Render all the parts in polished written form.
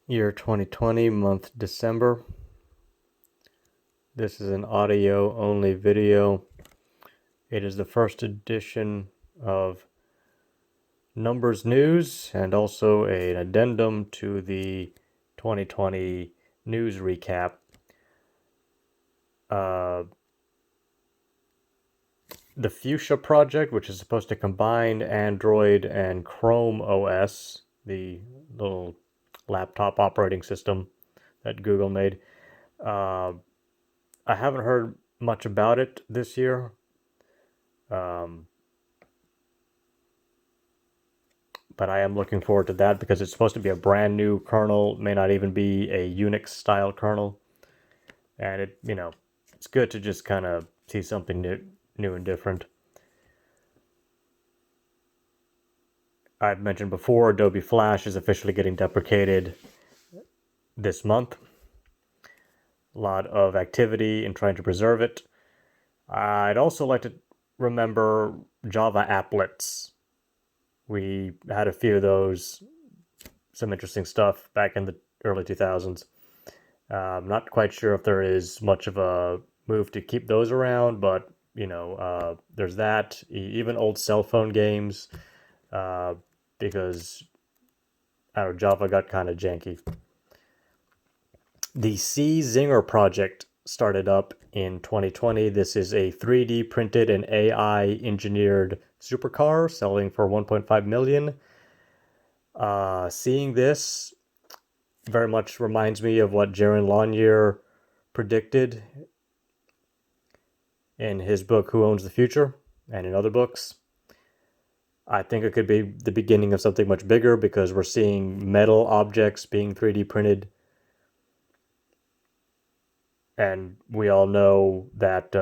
Year 2020, month December. This is an audio only video. It is the first edition of Numbers News and also an addendum to the 2020 news recap. The Fuchsia project, which is supposed to combine Android and Chrome OS, the little laptop operating system that Google made. I haven't heard much about it this year. But I am looking forward to that because it's supposed to be a brand new kernel, may not even be a Unix style kernel. And it's good to just kind of see something new and different. I've mentioned before, Adobe Flash is officially getting deprecated this month. A lot of activity in trying to preserve it. I'd also like to remember Java applets. We had a few of those, some interesting stuff back in the early 2000s. I'm not quite sure if there is much of a move to keep those around, but there's that. Even old cell phone games, because Java got kind of janky. The C Zinger project started up in 2020. This is a 3D printed and AI engineered supercar selling for 1.5 million. Seeing this very much reminds me of what Jaron Lanier predicted in his book Who Owns the Future and in other books. I think it could be the beginning of something much bigger because we're seeing metal objects being 3D printed. And we all know that,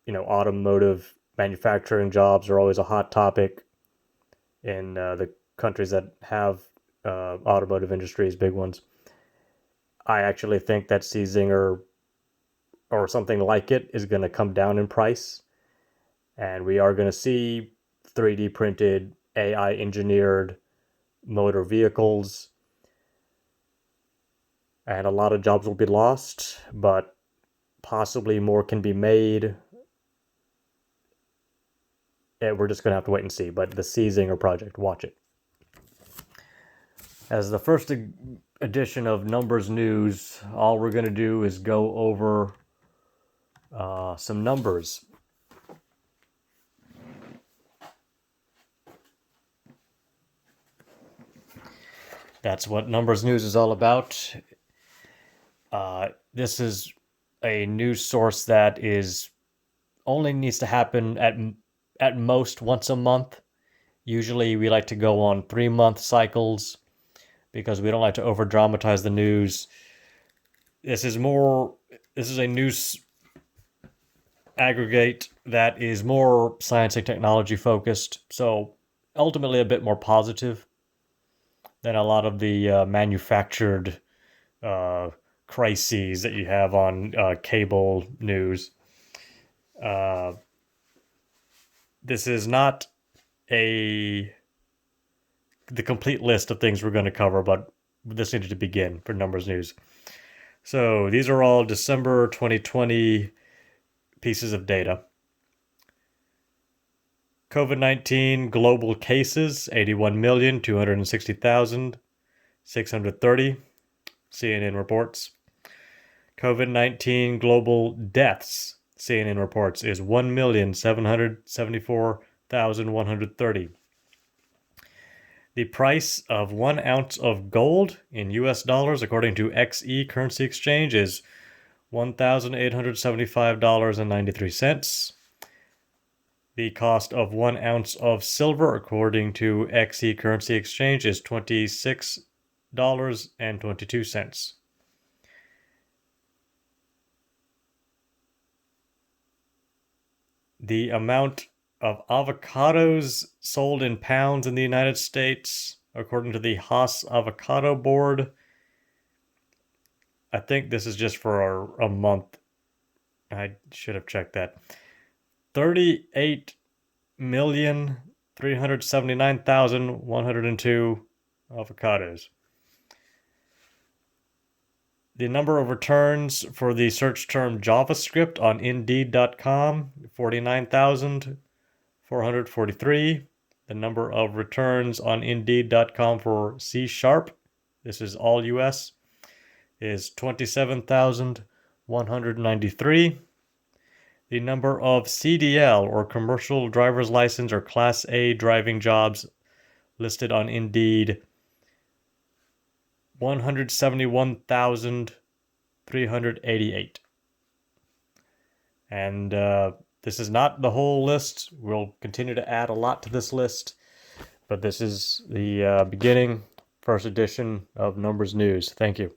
automotive manufacturing jobs are always a hot topic in the countries that have automotive industries, big ones. I actually think that C Zinger or something like it is going to come down in price. And we are going to see 3D printed, AI engineered motor vehicles. And a lot of jobs will be lost, but possibly more can be made. And we're just going to have to wait and see. But the C Zinger project, watch it. As the first edition of Numbers News, all we're going to do is go over some numbers. That's what Numbers News is all about. This is a news source that only needs to happen at most once a month. Usually we like to go on 3-month cycles because we don't like to over dramatize the news. This is a news aggregate that is more science and technology focused, so ultimately a bit more positive than a lot of the manufactured crises that you have on cable news. This is not the complete list of things we're going to cover, but this needed to begin for Numbers News. So these are all December 2020 pieces of data. COVID-19 global cases, 81,260,630, CNN reports. COVID-19 global deaths, CNN reports, is 1,774,130. The price of 1 ounce of gold in US dollars, according to XE Currency Exchange, is $1,875.93. The cost of 1 ounce of silver, according to XE Currency Exchange, is $26.22. The amount of avocados sold in pounds in the United States, according to the Haas Avocado Board, I think this is just for a month. I should have checked that. 38,379,102 avocados. The number of returns for the search term JavaScript on Indeed.com, 49,443. The number of returns on Indeed.com for C#, this is all US, is 27,193. The number of CDL, or commercial driver's license or Class A driving jobs listed on Indeed, 171,388. And this is not the whole list. We'll continue to add a lot to this list, but this is the beginning, first edition of Numbers News. Thank you.